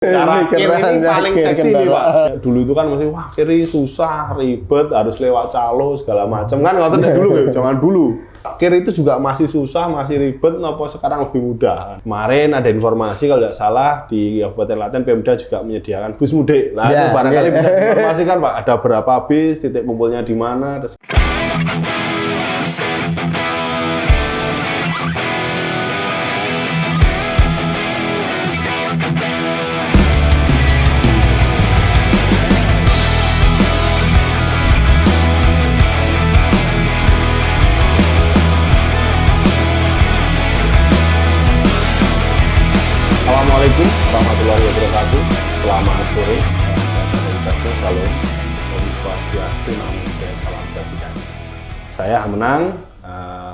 Cara kir ini paling seksi nih Pak. Dulu itu kan masih wah kiri susah, ribet, harus lewat calo segala macam kan ngoten ya dulu ya, jangan dulu. Kir itu juga masih susah, masih ribet, nopo sekarang lebih mudah. Kemarin ada informasi kalau tidak salah di Kabupaten Klaten Pemda juga menyediakan bus mudik. Nah, itu barangkali bisa diinformasikan Pak, ada berapa bis, titik kumpulnya di mana. Assalamualaikum warahmatullahi wabarakatuh. Selamat sore. Salam. Om Swastiastu. Namo Buddhaya. Salam kebajikan. Saya Menang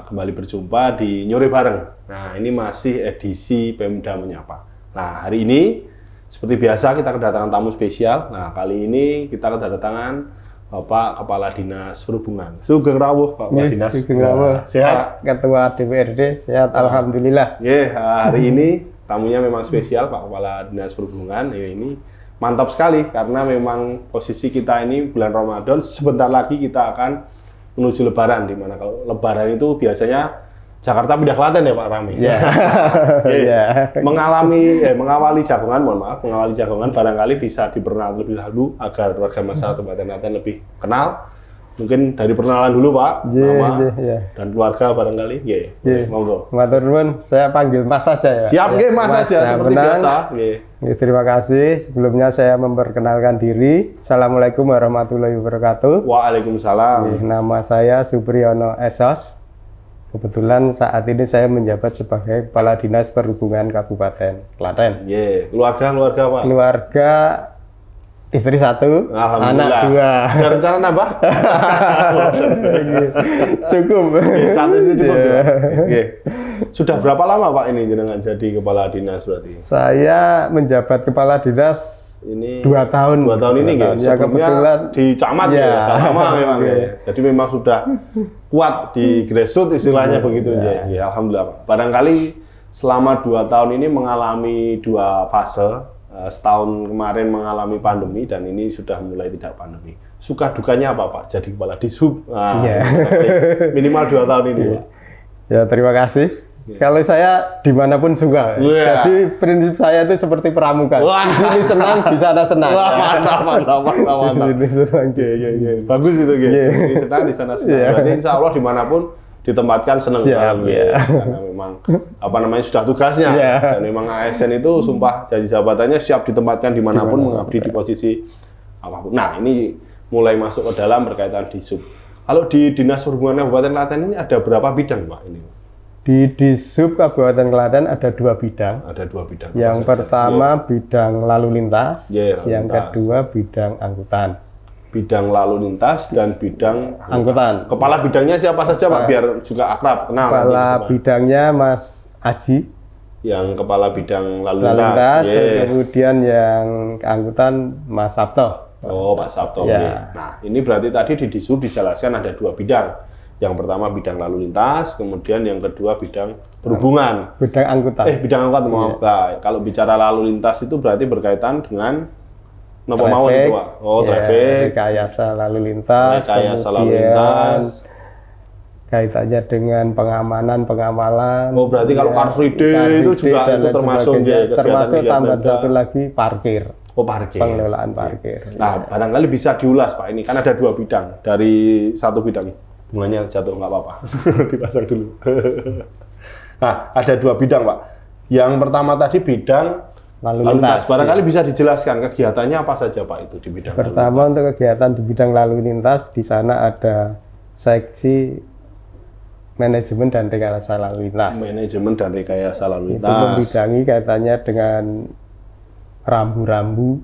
kembali berjumpa di Nyore Bareng. Nah, ini masih edisi Pemda Menyapa. Nah, hari ini seperti biasa kita kedatangan tamu spesial. Nah, kali ini kita kedatangan Bapak Kepala Dinas Perhubungan. Sugeng rawuh Pak Kepala Dinas. Sugeng rawuh. Sehat? Ketua DPRD sehat, alhamdulillah. Hari ini tamunya memang spesial Pak Kepala Dinas Perhubungan. Ini mantap sekali karena memang posisi kita ini bulan Ramadan, sebentar lagi kita akan menuju Lebaran, di mana kalau Lebaran itu biasanya Jakarta pindah Klaten ya Pak Rami. Mengawali Jagongan, mohon maaf, mengawali Jagongan barangkali bisa diperkenalkan lebih dahulu agar warga masyarakat Kabupaten Klaten lebih kenal. Mungkin dari perkenalan dulu Pak, nama dan keluarga barangkali. Monggo. Matur nuwun, saya panggil Mas saja ya. Siap, Mas saja seperti biasa. Terima kasih. Sebelumnya saya memperkenalkan diri. Assalamualaikum warahmatullahi wabarakatuh. Waalaikumsalam. Nama saya Supriyono Esos. Kebetulan saat ini saya menjabat sebagai Kepala Dinas Perhubungan Kabupaten Klaten. Keluarga Pak. Keluarga istri 1, anak 2. Ada rencana nambah? Cukup. Satu itu cukup. Sudah berapa lama Pak ini jenengan jadi Kepala Dinas berarti? Saya menjabat Kepala Dinas ini 2 tahun. 2 tahun ini ya, kebetulan di camat sama memang Jadi memang sudah kuat di grassroots istilahnya begitu ya. Alhamdulillah Pak. Barangkali selama 2 tahun ini mengalami 2 fase. Setahun kemarin mengalami pandemi dan ini sudah mulai tidak pandemi. Suka dukanya apa Pak? Jadi Kepala Dishub. Minimal 2 tahun ini Pak. Ya terima kasih. Kalau saya dimanapun suka. Jadi prinsip saya itu seperti pramuka. Di sini senang, di sana senang. Mantap. Di sini senang. Bagus itu Di sini senang, di sana senang. Berarti insya Allah dimanapun ditempatkan senang. Karena memang sudah tugasnya dan memang ASN itu sumpah janji jabatannya siap ditempatkan dimanapun mengabdi di posisi apapun. Nah, ini mulai masuk ke dalam berkaitan Dishub. Kalau di Dinas Perhubungan Kabupaten Klaten ini ada berapa bidang Pak ini? Di Dishub Kabupaten Klaten ada 2 bidang. Ada 2 bidang. Yang pertama bidang lalu lintas, yang kedua bidang angkutan. Bidang lalu lintas dan bidang angkutan. Kepala bidangnya siapa saja Pak biar juga akrab kenal. Kepala bidangnya Mas Aji. Yang kepala bidang lalu lintas. Kemudian yang angkutan Mas Sabto. Pak Sabto. Nah, ini berarti tadi di Dishub dijelaskan ada 2 bidang. Yang pertama bidang lalu lintas, kemudian yang kedua bidang perhubungan. Bidang angkutan. Bidang angkutan maaf. Kalau bicara lalu lintas itu berarti berkaitan dengan mawon itu Pak? Traffic. Rekayasa lalu lintas. Kaitannya dengan pengamanan, pengawalan. Berarti kalau Car Free Day itu juga itu termasuk termasuk tambah satu lagi parkir. Parkir. Pengelolaan parkir. Nah, barangkali bisa diulas Pak. Ini kan ada 2 bidang dari 1 bidang. Bunganya jatuh nggak apa-apa. Dipasang dulu. Nah, ada 2 bidang Pak. Yang pertama tadi bidang lalu lintas. Barangkali bisa dijelaskan kegiatannya apa saja Pak itu di bidang pertama lalu lintas. Untuk kegiatan di bidang lalu lintas di sana ada seksi manajemen dan rekayasa lalu lintas. Manajemen dan rekayasa lalu lintas. Itu membidangi kaitannya dengan rambu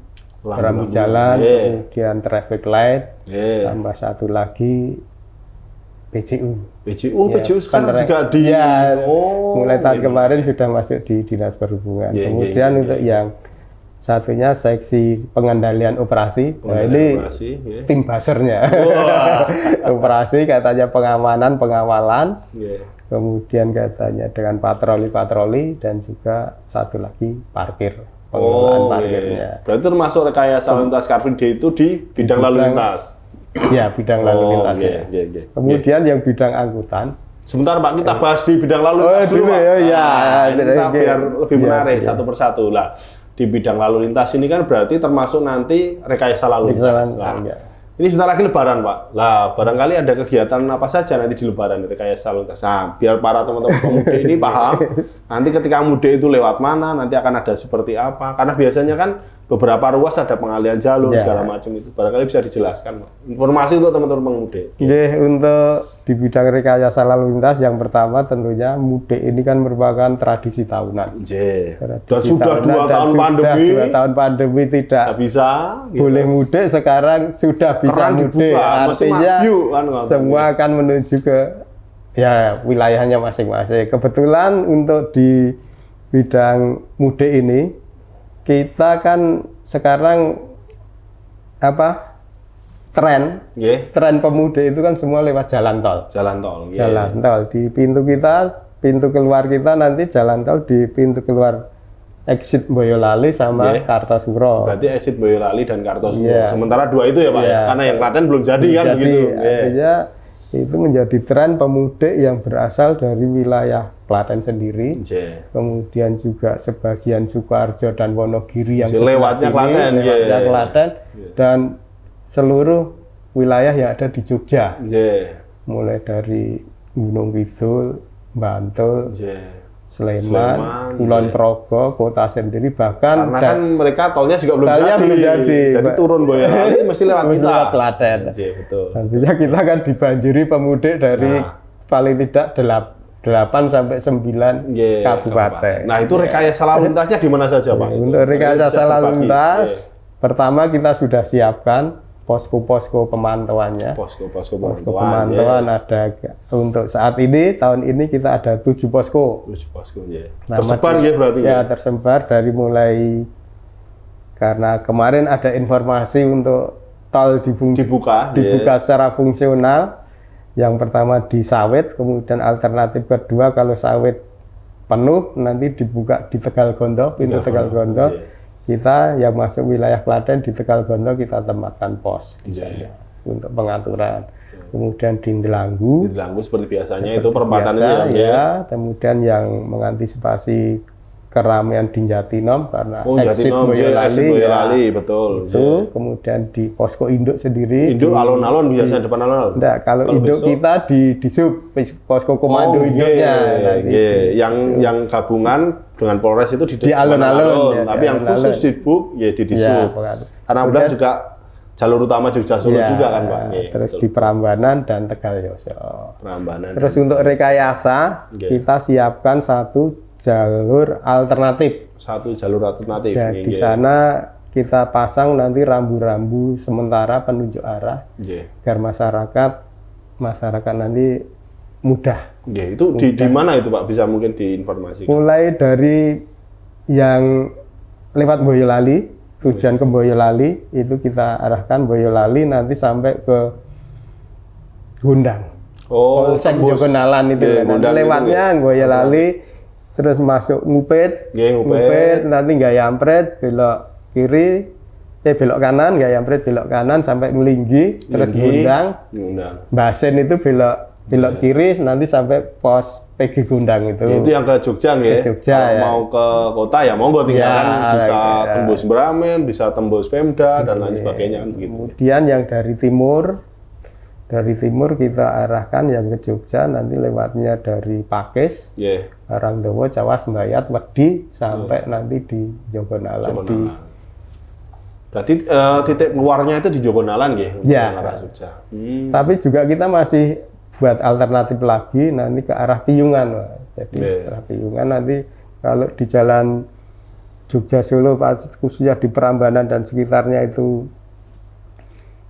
jalan, kemudian traffic light, tambah satu lagi PJU. PJU sekarang juga di mulai tahun kemarin sudah masuk di Dinas Perhubungan. Kemudian untuk yang satunya seksi pengendalian operasi. Ini tim basernya. Operasi katanya pengamanan, pengawalan. Kemudian katanya dengan patroli dan juga satu lagi parkir. pengelolaan parkirnya. Berarti termasuk rekayasa lalu lintas Car Free Day itu di bidang lalu lintas. Ya, bidang lalu lintas. Kemudian yang bidang angkutan. Sebentar Pak, kita bahas di bidang lalu lintas dulu Pak. Ini kita biar lebih menarik satu persatu lah. Di bidang lalu lintas ini kan berarti termasuk nanti rekayasa lalu lintas. Ini sebentar lagi Lebaran Pak. Lah, barangkali ada kegiatan apa saja nanti di Lebaran rekayasa lalu lintas. Nah, biar para teman-teman pemudik ini paham. Nanti ketika mudik itu lewat mana, nanti akan ada seperti apa. Karena biasanya kan beberapa ruas ada pengalihan jalur segala macam itu. Barangkali bisa dijelaskan Pak. Informasi untuk teman-teman pemudik. Untuk di bidang rekayasa lalu lintas yang pertama tentunya mudik ini kan merupakan tradisi tahunan. Dan sudah 2 tahun pandemi. 2 tahun pandemi tidak bisa boleh mudik, sekarang sudah bisa mudik. Artinya semua akan menuju ke wilayahnya masing-masing. Kebetulan untuk di bidang mudik ini kita kan sekarang tren pemudik itu kan semua lewat jalan tol. Jalan tol di pintu keluar kita nanti jalan tol di pintu keluar exit Boyolali sama Kartosuro. Berarti exit Boyolali dan Kartosuro. Sementara 2 itu ya Pak, karena yang Klaten belum jadi kan begitu. Artinya itu menjadi tren pemudik yang berasal dari wilayah Klaten sendiri. Kemudian juga sebagian Sukoharjo dan Wonogiri yang lewatnya Klaten, dan seluruh wilayah yang ada di Jogja. Mulai dari Gunung Kidul, Bantul, Sleman, Kulon Progo, kota sendiri, bahkan karena kan mereka tolnya juga belum jadi. Jadi turun Boyolali mesti lewat kita. Klaten. Betul. Nantinya kita akan dibanjiri pemudik dari paling tidak 8 sampai 9 kabupaten. Nah, itu rekayasa lalu lintasnya di mana saja, Pak? Untuk rekayasa lalu lintas, pertama kita sudah siapkan posko-posko pemantauannya. Posko pemantauan ada untuk saat ini, tahun ini kita ada 7 posko. 7 posko, tersebar berarti tersebar dari mulai, karena kemarin ada informasi untuk tol dibuka secara fungsional. Yang pertama di Sawit, kemudian alternatif kedua kalau Sawit penuh nanti dibuka di Tegalgondo, pintu Tegalgondo. Kita yang masuk wilayah Klaten di Tegalgondo kita tempatkan pos di sana untuk pengaturan. Kemudian di Delanggu seperti biasanya itu perempatan itu kemudian yang mengantisipasi keramaian di Jatinom karena exit Boyolali betul. Itu kemudian di posko induk sendiri. Induk alun-alun biasanya depan alun-alun. Enggak, kalau induk kita di sub posko komando induknya. Yang gabungan dengan Polres itu di alun-alun. Tapi yang khusus sibuk di Disub. Karena udah juga jalur utama Jogja Solo juga kan Pak. Terus di Prambanan dan Tegalyoso. Terus untuk rekayasa kita siapkan satu jalur alternatif. Dan di sana kita pasang nanti rambu-rambu sementara penunjuk arah agar masyarakat nanti mudah. Itu di mana itu Pak? Bisa mungkin diinformasikan. Mulai dari yang lewat Boyolali, tujuan ke Boyolali itu kita arahkan Boyolali nanti sampai ke Gondang. Polsek Jogonalan itu lewatnya Boyolali. Terus masuk Ngupit, nanti Gayampret belok kiri, belok kanan, Gayampret belok kanan sampai Ngelinggi, terus Gondang. Basen itu belok kiri nanti sampai pos PG Gondang itu. Itu yang ke Jogja Ke Jogja, mau ke kota ya monggo tinggalkan bisa tembus Bramen, bisa tembus Pemda dan lain sebagainya kan begitu. Kemudian yang dari timur kita arahkan yang ke Jogja nanti lewatnya dari Pakis, Rangdowo, Cawas, Mbayat, Wedi sampai nanti di Jogonalan. Berarti titik keluarnya itu di Jogonalan arah Jogja. Tapi juga kita masih buat alternatif lagi nanti ke arah Piyungan, Jadi setelah Piyungan nanti kalau di jalan Jogja Solo khususnya di Prambanan dan sekitarnya itu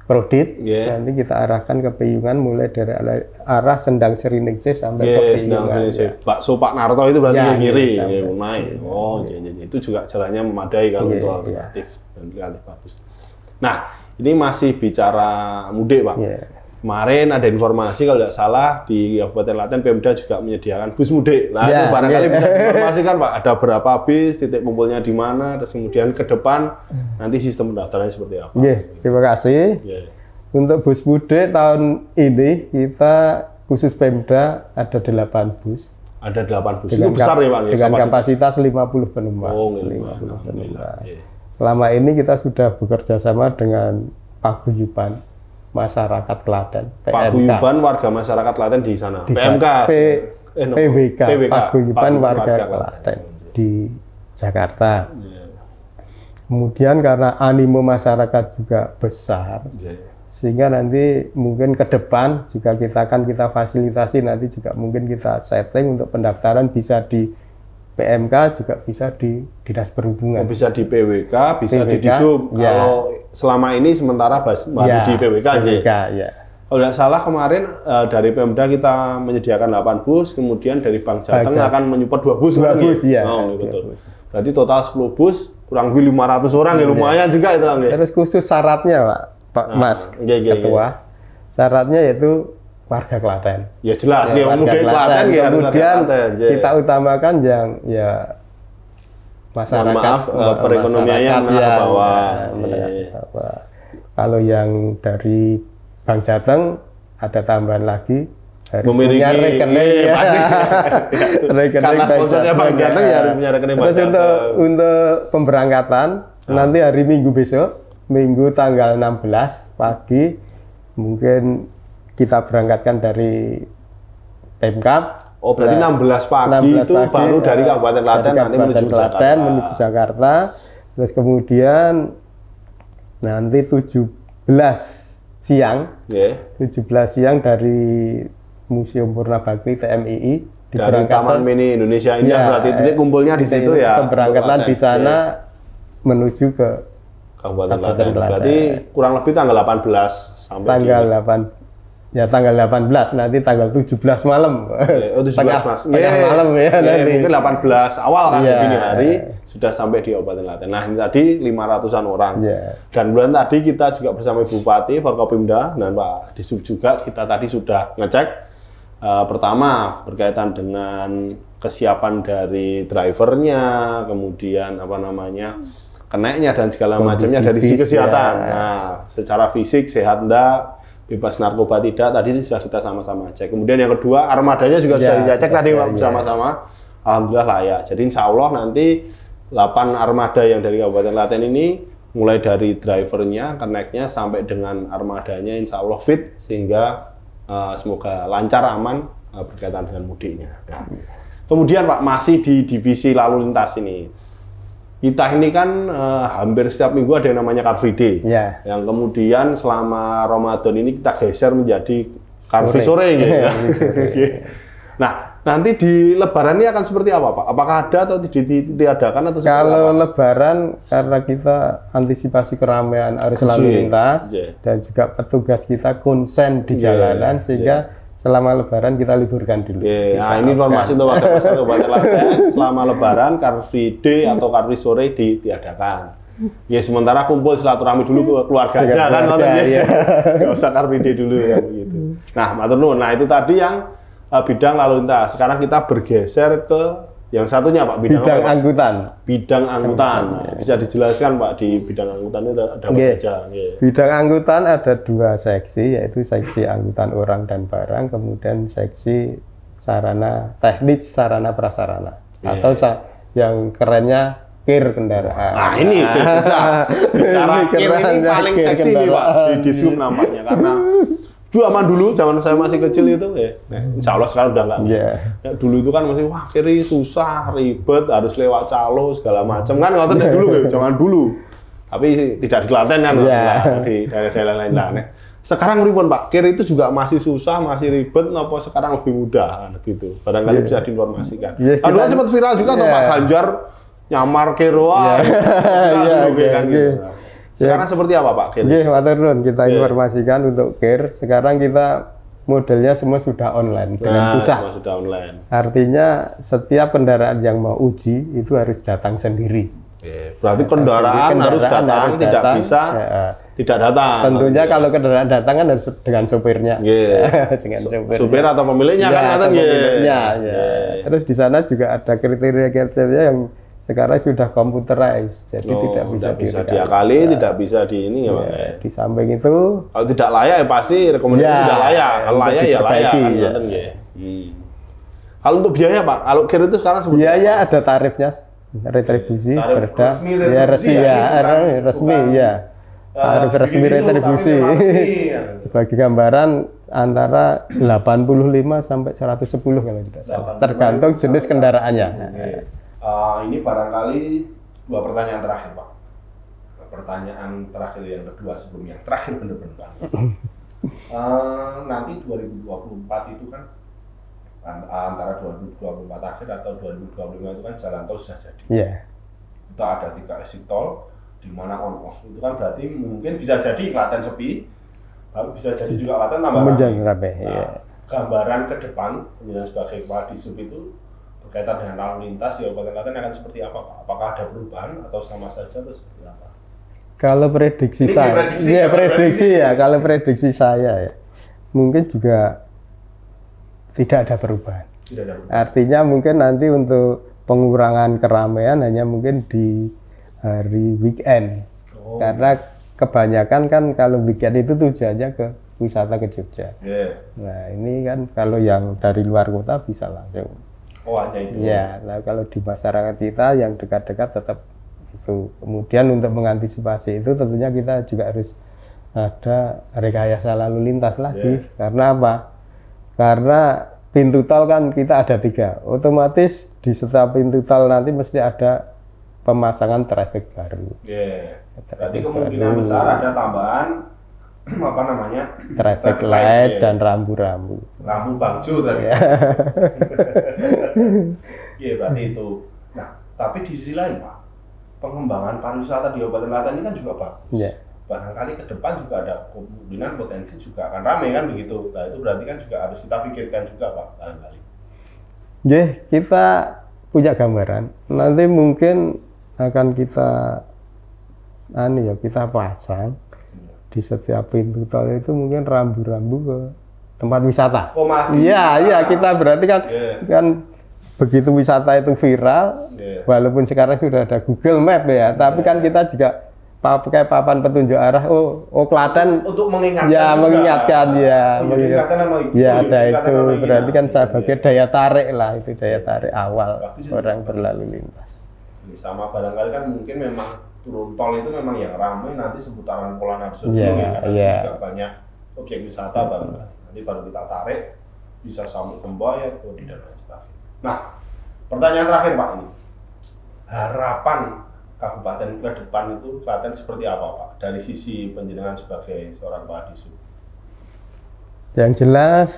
Krodit, nanti kita arahkan ke Piyungan mulai dari arah Sendang Seriningse sampai ke Piyungan. Bakso Pak Narto itu berarti yang ngiri, itu juga jalannya memadai kalau untuk alternatif dan relatif bagus. Nah, ini masih bicara mudik Pak. kemarin ada informasi kalau tidak salah di Kabupaten Klaten Pemda juga menyediakan bus mudik. Nah, itu barangkali bisa diinformasikan Pak, ada berapa bis, titik kumpulnya di mana, terus kemudian ke depan nanti sistem pendaftarannya seperti apa. Terima kasih. Untuk bus mudik tahun ini kita khusus Pemda ada 8 bus. Ada 8 bus. Itu besar ya Pak? Dengan kapasitas 50 penumpang. Oh, 50 penumpang. Selama ini kita sudah bekerja sama dengan paguyuban masyarakat Klaten, PMK. Paguyuban warga masyarakat Klaten di sana. PMK. PWK. Paguyuban warga Klaten di Jakarta. Kemudian karena animo masyarakat juga besar, sehingga nanti mungkin ke depan juga kita fasilitasi, nanti juga mungkin kita setting untuk pendaftaran bisa di PMK, juga bisa di Dinas Perhubungan. Bisa di PWK, bisa di Disub. Kalau selama ini sementara baru di PWK aja. Kalau tidak salah kemarin dari Pemda kita menyediakan 8 bus, kemudian dari Bank Jateng akan menyupport 2 bus. 2 bus, ya. Betul. Berarti total 10 bus, kurang lebih 500 orang, ya lumayan juga itu. Terus khusus syaratnya Pak Mas Ketua, syaratnya yaitu warga Klaten. Ya jelas, ya mudik Klaten. Kemudian kita utamakan yang masyarakat. Maaf, perekonomiannya menengah bawah. Kalau yang dari Bank Jateng ada tambahan lagi. Memiliki rekening. Karena sponsornya Bank Jateng ya harus punya rekening Bank Jateng. Terus untuk pemberangkatan nanti hari Minggu besok, Minggu tanggal 16 pagi, mungkin kita berangkatkan dari Pemkab. Oh, berarti 16 pagi itu baru dari Kabupaten Klaten nanti menuju Jakarta. Terus kemudian nanti 17 siang. 17 siang dari Museum Purnabakti TMII dari Taman Mini Indonesia Indah, berarti titik kumpulnya di situ ya. Keberangkatan di sana menuju ke Kabupaten Klaten. Berarti kurang lebih tanggal 18 sampai tanggal 18, nanti tanggal 17 malam. Oh, 17 Mas. Tengah malam ya nanti. Mungkin 18 awal kan dini hari sudah sampai di Kabupaten Klaten. Nah, ini tadi 500-an orang. Dan bulan tadi kita juga bersama Bupati, Forkopimda dan Pak Disub juga kita tadi sudah ngecek pertama berkaitan dengan kesiapan dari drivernya, kemudian keneknya dan segala macamnya dari sisi kesehatan. Nah, secara fisik sehat enggak, bebas narkoba tidak, tadi sudah kita sama-sama cek. Kemudian yang kedua, armadanya juga sudah kita cek tadi bersama-sama. Alhamdulillah layak. Jadi insya Allah nanti 8 armada yang dari Kabupaten Klaten ini, mulai dari drivernya, keneknya, sampai dengan armadanya insya Allah fit, sehingga semoga lancar, aman berkaitan dengan mudiknya. Nah, kemudian Pak, masih di divisi lalu lintas ini. Kita ini kan hampir setiap minggu ada yang namanya Car Free Day, yang kemudian selama Ramadan ini kita geser menjadi Car Free Sore. Nah, nanti di Lebaran ini akan seperti apa Pak? Apakah ada atau ditiadakan atau seperti kalau apa? Lebaran, karena kita antisipasi keramaian arus lalu lintas dan juga petugas kita konsen di jalanan, sehingga selama Lebaran kita liburkan dulu. Nah, ini informasi untuk warga masyarakat Kabupaten Klaten. Selama Lebaran, Car Free Day atau Car Free Sore ditiadakan. Ya, sementara kumpul silaturahmi dulu ke keluarga aja kan, nggak usah Car Free Day dulu ya begitu. Nah, matur nuwun. Nah, itu tadi yang bidang lalu lintas. Sekarang kita bergeser ke yang satunya Pak, bidang angkutan. Bidang angkutan. Nah, bisa dijelaskan Pak, di bidang angkutan itu ada apa saja? Bidang angkutan ada 2 seksi, yaitu seksi angkutan orang dan barang, kemudian seksi sarana teknis, sarana prasarana, atau yang kerennya kir kendaraan. Nah, ini sudah bicara kir ini paling seksi nih Pak di Disub nampaknya, karena zaman saya masih kecil itu insya Allah sekarang udah nggak. Dulu itu kan masih kiri susah, ribet, harus lewat calo segala macam kan, nggak dulu jangan dulu. Tapi tidak di Klaten kan, di daerah-daerah lain lah. Sekarang ribet Pak, kiri itu juga masih susah, masih ribet, apa sekarang lebih mudah gitu. Barangkali bisa diinformasikan. Dulu kan sempat viral juga tuh Pak Ganjar nyamar Keroa, kan gitu. Sekarang seperti apa Pak KIR? Kita informasikan untuk KIR. Sekarang kita modelnya semua sudah online dengan pusat. Semua sudah online. Artinya setiap kendaraan yang mau uji itu harus datang sendiri. Berarti kendaraan harus datang, tidak bisa tidak datang. Tentunya kalau kendaraan datang kan harus dengan sopirnya. Dengan sopirnya. Supir atau pemiliknya kan atau pemiliknya, Terus di sana juga ada kriteria-kriteria yang sekarang sudah computerized, jadi tidak bisa diakali, tidak bisa di ini ya, Pak. Di samping itu, kalau tidak layak ya pasti rekomendasi tidak layak, kalau layak ya layak. Kan, Kalau untuk biaya Pak, kalau kira itu sekarang sebetulnya biaya ada tarifnya, retribusi, perda, resmi. Tarif resmi retribusi. Sebagai gambaran antara 85 sampai 110 kalau tidak salah, tergantung jenis kendaraannya. Ini barangkali 2 pertanyaan terakhir Pak. Pertanyaan terakhir yang kedua sebelum yang terakhir benar-benar. Nanti 2024 itu kan antara 2024 akhir atau 2025 itu kan jalan tol sudah jadi. Itu ada 3 exit tol di mana on-off itu kan berarti mungkin bisa jadi Klaten sepi, lalu bisa jadi juga Klaten tambah ramai. Gambaran ke depan penjelasan sebagai kepala Disub itu berkaitan dengan lalu lintas di Kabupaten Klaten akan seperti apa Pak? Apakah ada perubahan atau sama saja atau seperti apa? Kalau prediksi saya, kalau prediksi saya ya, mungkin juga tidak ada perubahan. Artinya mungkin nanti untuk pengurangan keramaian hanya mungkin di hari weekend. Karena kebanyakan kan kalau weekend itu tujuannya ke wisata ke Jogja. Nah ini kan kalau yang dari luar kota bisa langsung. Hanya itu. Nah kalau di masyarakat kita yang dekat-dekat tetap itu. Kemudian untuk mengantisipasi itu tentunya kita juga harus ada rekayasa lalu lintas lagi. Karena apa? Karena pintu tol kan kita ada 3. Otomatis di setiap pintu tol nanti mesti ada pemasangan traffic baru. Berarti kemungkinan besar ada tambahan apa namanya? Traffic light dan rambu-rambu. Rambu bangjo tadi. Berarti itu. Nah, tapi di sisi lain Pak, pengembangan pariwisata di Kabupaten Klaten ini kan juga bagus. Barangkali ke depan juga ada kemungkinan potensi juga akan ramai kan begitu. Nah, itu berarti kan juga harus kita pikirkan juga Pak barangkali. Kita punya gambaran. Nanti mungkin akan kita kita pasang di setiap pintu tol itu mungkin rambu-rambu ke tempat wisata. Iya, kita berarti kan begitu wisata itu viral, walaupun sekarang sudah ada Google Map ya, tapi kan kita juga pakai papan petunjuk arah. Klaten untuk mengingatkan. Mengingatkan. Ada itu. Berarti kan sebagai daya tarik lah, itu daya tarik awal orang berlalu lintas. Sama barangkali kan mungkin memang turun tol itu memang yang ramai nanti seputaran Polanaruso karena juga banyak objek wisata barangkali. Nanti baru kita tarik bisa sampai Kembayat, Kodi dan lain sebagainya. Nah, pertanyaan terakhir Pak ini. Harapan Kabupaten ke depan itu Klaten seperti apa Pak? Dari sisi penjenengan sebagai seorang Kepala Disub. Yang jelas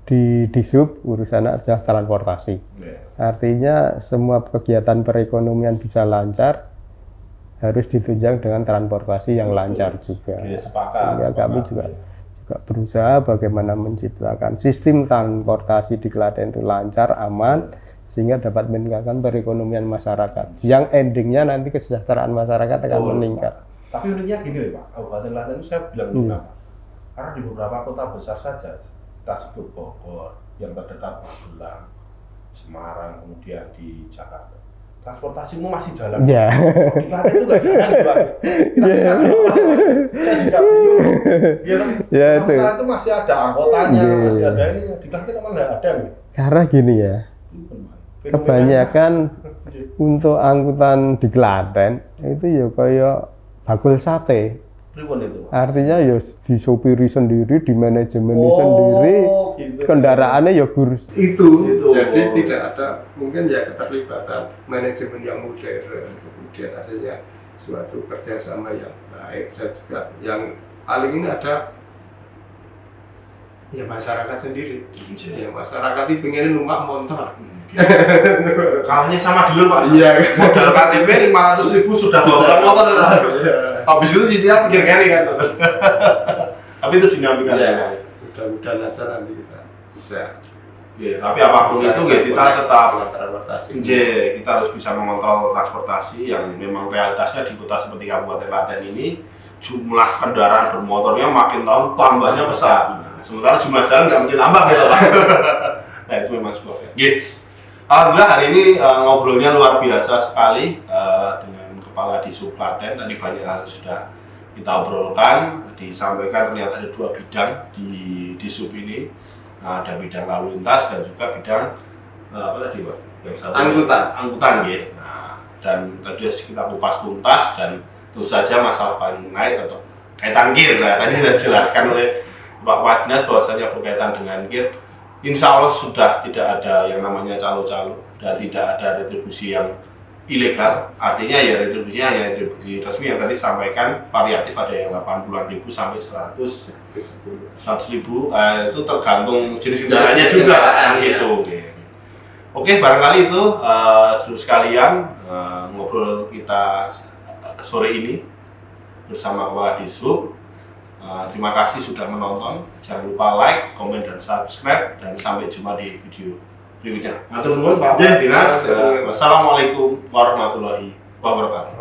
di Disub urusannya adalah transportasi. Artinya semua kegiatan perekonomian bisa lancar, harus ditunjang dengan transportasi yang lancar juga. Sehingga kami juga berusaha bagaimana menciptakan sistem transportasi di Klaten itu lancar, aman, sehingga dapat meningkatkan perekonomian masyarakat. Yang endingnya nanti kesejahteraan masyarakat akan meningkat. Tapi uniknya gini Pak, Kabupaten Klaten itu saya bilang kenapa? Karena di beberapa kota besar saja, kita sebut Bogor, yang terdekat Magelang, Semarang, kemudian di Jakarta, transportasimu masih jalan. Di Klaten itu nggak jalan Pak. Saya juga bingung. Kita itu masih ada anggotanya, masih ada ini. Di Klaten memang nggak ada nih. Karena gini ya, kebanyakan untuk angkutan di Klaten itu ya kayak bakul sate. Artinya ya disopiri sendiri, di manajemen sendiri, gitu. Kendaraannya ya gurus. Itu. Jadi tidak ada mungkin ya keterlibatan manajemen yang modern, kemudian adanya suatu kerjasama yang baik dan juga yang paling ini ada ya masyarakat sendiri. Ya masyarakat ini pengen numpak motor. Kalahnya sama dulu Pak. Modal KTP 500.000 sudah bawa motor. Habis itu cicilan pikir kiri kan. Tapi itu dinamika. Mudah-mudahan aja nanti kita bisa. Tapi apapun itu kita tetap kita harus bisa mengontrol transportasi yang memang realitasnya di kota seperti Kabupaten Klaten ini jumlah kendaraan bermotornya makin tahun tambahnya besar. Nah, sementara jumlah jalan nggak mungkin tambah gitu Pak. Nah itu memang sebuah alhamdulillah hari ini ngobrolnya luar biasa sekali dengan Kepala Disub Klaten. Tadi banyak hal sudah kita obrolkan, disampaikan ternyata ada 2 bidang di Disub ini. Nah, ada bidang lalu lintas dan juga bidang apa tadi Pak? Yang satu angkutan ya. Nah, dan tadi kita kupas tuntas dan tentu saja masalah paling naik atau kaitan gear. Nah, tadi sudah dijelaskan oleh Pak Wadnas bahwasanya berkaitan dengan gear. Insya Allah sudah tidak ada yang namanya calo-calo dan tidak ada retribusi yang ilegal. Artinya ya retribusinya hanya retribusi resmi yang tadi sampaikan, variatif ada yang 80.000 sampai 100.000 itu tergantung jenis kendaraannya juga kan gitu. Oke, barangkali itu seluruh sekalian ngobrol kita sore ini bersama Kepala Disub. Terima kasih sudah menonton. Jangan lupa like, komen, dan subscribe. Dan sampai jumpa di video berikutnya. Matur nuwun Pak Dinas. Wassalamualaikum warahmatullahi wabarakatuh.